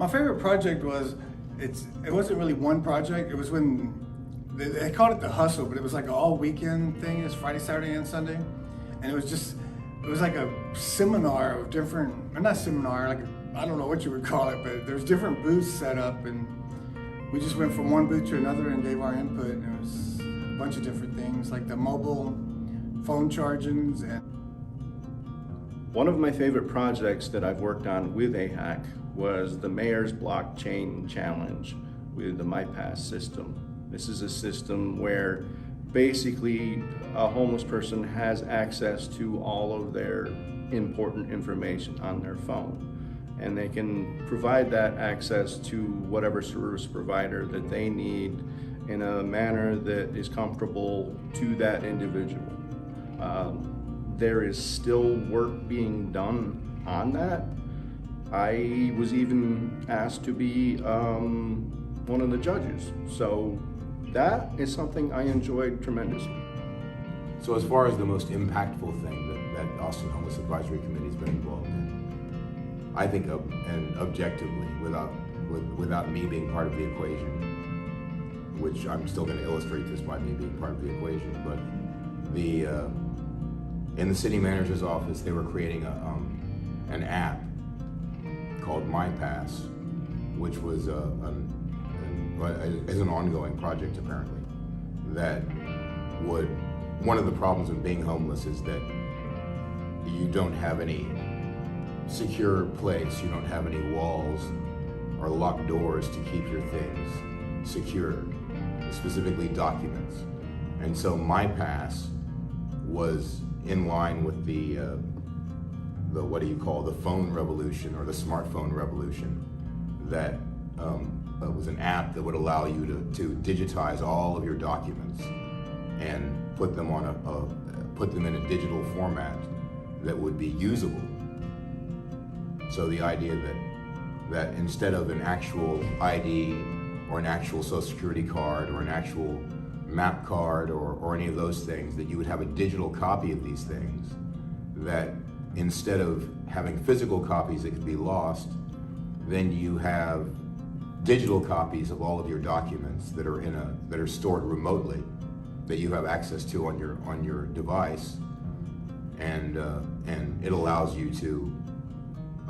My favorite project was, it wasn't really one project. It was when they called it the hustle, but it was like an all weekend thing. It's Friday, Saturday, and Sunday, and it was like a seminar of different, or not seminar, like I don't know what you would call it, but there's different booths set up, and we just went from one booth to another and gave our input, and it was a bunch of different things, like the mobile phone chargings. And one of my favorite projects that I've worked on with AHAC was the Mayor's Blockchain Challenge with the MyPass system. This is a system where basically a homeless person has access to all of their important information on their phone. And they can provide that access to whatever service provider that they need in a manner that is comfortable to that individual. There is still work being done on that. I was even asked to be one of the judges. So that is something I enjoyed tremendously. So as far as the most impactful thing that Austin Homeless Advisory Committee has been involved in, I think and objectively, without me being part of the equation, which I'm still going to illustrate this by me being part of the equation, but in the city manager's office, they were creating an app called MyPass, which was as an ongoing project apparently, one of the problems of being homeless is that you don't have any secure place, you don't have any walls or locked doors to keep your things secure, specifically documents. And so MyPass was in line with the what do you call, the phone revolution or the smartphone revolution, that was an app that would allow you to digitize all of your documents and put them in a digital format that would be usable. So the idea that instead of an actual ID or an actual social security card or an actual map card or any of those things, that you would have a digital copy of these things, that instead of having physical copies that could be lost, then you have digital copies of all of your documents that are stored remotely, that you have access to on your device, and it allows you to.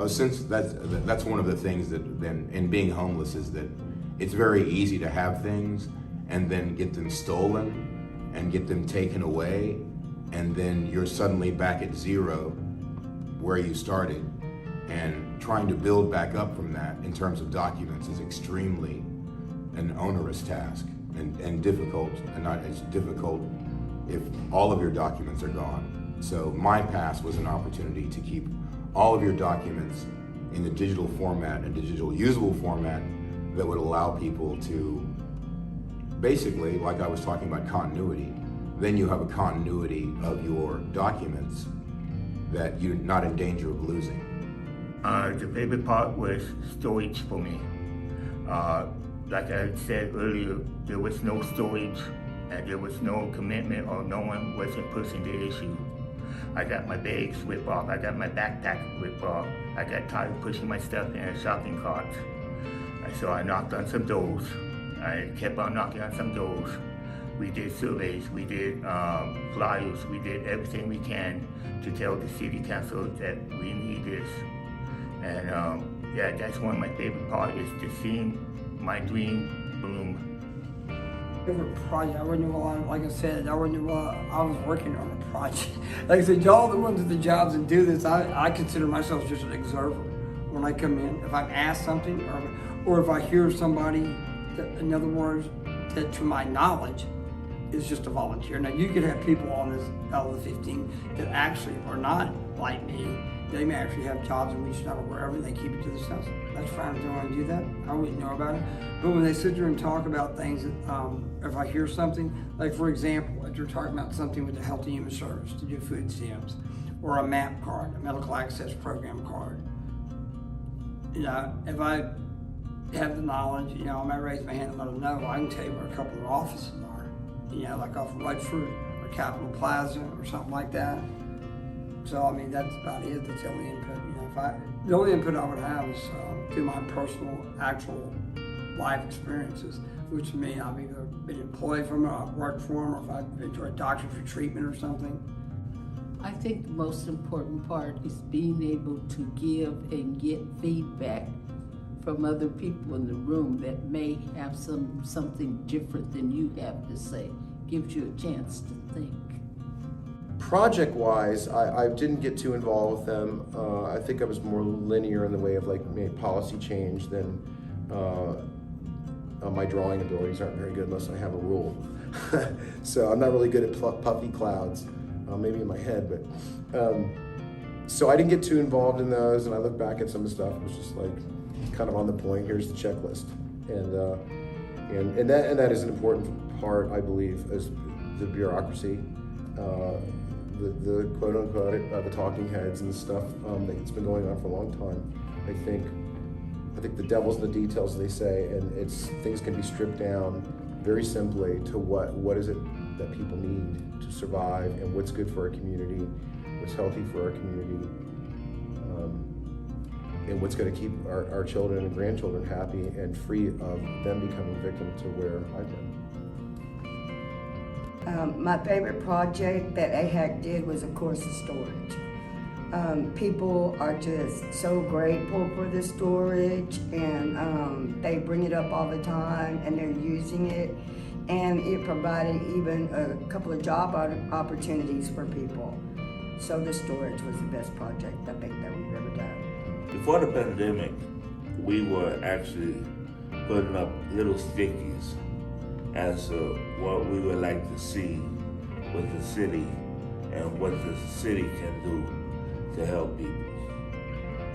Since that's one of the things that then in being homeless is that it's very easy to have things and then get them stolen and get them taken away, and then you're suddenly back at zero where you started, and trying to build back up from that in terms of documents is extremely an onerous task and difficult, and not as difficult if all of your documents are gone. So MyPass was an opportunity to keep all of your documents in a digital format, a digital usable format that would allow people to basically, like I was talking about continuity, then you have a continuity of your documents that you're not in danger of losing. The favorite part was storage for me. Like I said earlier, there was no storage and there was no commitment, or no one wasn't pushing the issue. I got my bags ripped off, I got my backpack ripped off, I got tired of pushing my stuff in a shopping cart. So I knocked on some doors. I kept on knocking on some doors. We did surveys, we did flyers, we did everything we can to tell the city council that we need this. And yeah, that's one of my favorite parts, is to seeing my dream bloom. Favorite project, I wouldn't know a lot, like I said, I wouldn't know I was working on a project. Like I said, y'all the ones with the jobs and do this, I consider myself just an observer. When I come in, if I'm asked something, or if I hear somebody, that, in other words, that to my knowledge, is just a volunteer. Now you could have people on this out of the 15 that actually are not like me. They may actually have jobs in Wichita or wherever, and they keep it to themselves. That's fine if they want to do that. I wouldn't know about it. But when they sit there and talk about things, if I hear something, like for example, if you're talking about something with the Health and Human Service to do food stamps, or a MAP card, a medical access program card, you know, if I have the knowledge, you know, I might raise my hand and let them know. I can tell you where a couple of offices are, you know, like off of Rutherford or Capitol Plaza or something like that. So, I mean, that's about it. That's the only input, you know, The only input I would have is through my personal, actual life experiences, which mean I've either been employed from it, I've worked for them, or if I've been to a doctor for treatment or something. I think the most important part is being able to give and get feedback from other people in the room that may have something different than you have to say. Gives you a chance to think. Project-wise, I didn't get too involved with them. I think I was more linear in the way of like maybe policy change than my drawing abilities aren't very good unless I have a rule. So I'm not really good at puffy clouds, maybe in my head, but so I didn't get too involved in those, and I look back at some of the stuff, it was just like kind of on the point, here's the checklist. And that is an important part, I believe, is the bureaucracy, the quote unquote, the talking heads and stuff that's been going on for a long time. I think the devil's in the details, they say, and things can be stripped down very simply to what is it that people need to survive, and what's good for our community, what's healthy for our community, and what's going to keep our children and grandchildren happy and free of them becoming victim to where I've been. My favorite project that AHAC did was, of course, the storage. People are just so grateful for the storage, and they bring it up all the time, and they're using it, and it provided even a couple of job opportunities for people. So the storage was the best project I think that we've ever done. Before the pandemic, we were actually putting up little stickies as to what we would like to see with the city and what the city can do to help people.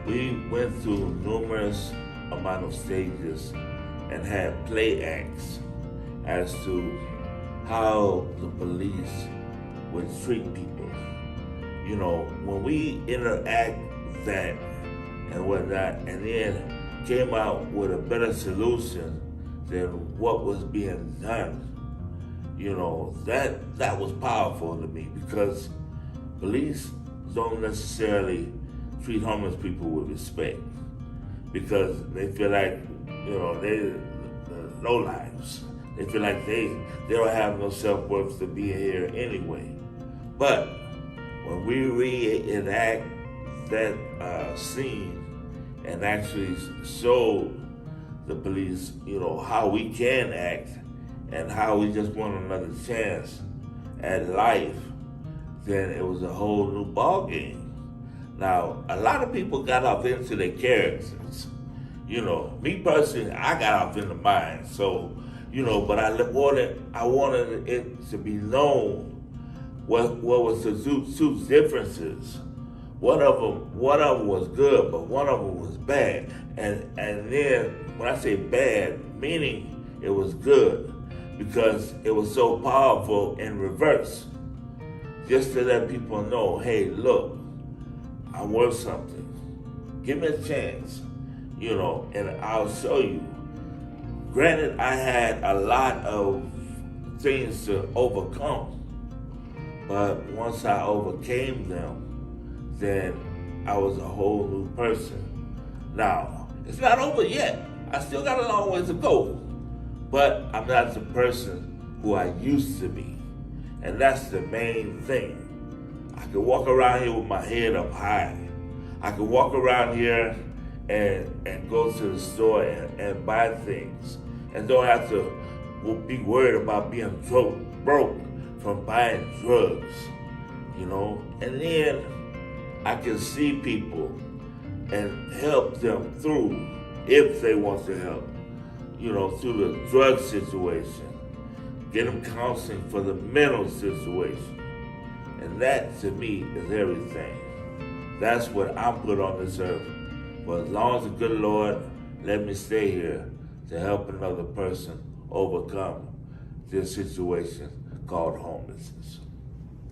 We went through numerous amount of stages and had play acts as to how the police would treat people. You know, when we interact that and whatnot, and then came out with a better solution than what was being done, you know, that was powerful to me, because police don't necessarily treat homeless people with respect, because they feel like, you know, they're the lowlifes. They feel like they don't have no self-worth to be here anyway. But when we reenact that scene and actually show the police, you know, how we can act and how we just want another chance at life, then it was a whole new ballgame. Now, a lot of people got off into their characters. You know, me personally, I got off into mine. So, you know, but I wanted it to be known what was the two differences. One of them was good, but one of them was bad. And then when I say bad, meaning it was good because it was so powerful in reverse. Just to let people know, hey, look, I'm worth something. Give me a chance, you know, and I'll show you. Granted, I had a lot of things to overcome, but once I overcame them, then I was a whole new person. Now, it's not over yet. I still got a long ways to go, but I'm not the person who I used to be. And that's the main thing. I could walk around here with my head up high. I could walk around here and go to the store and buy things and don't have to be worried about being broke from buying drugs, you know? And then I can see people and help them through, if they want to help, you know, through the drug situation, get them counseling for the mental situation. And that, to me, is everything. That's what I'm put on this earth. For as long as the good Lord let me stay here to help another person overcome this situation called homelessness.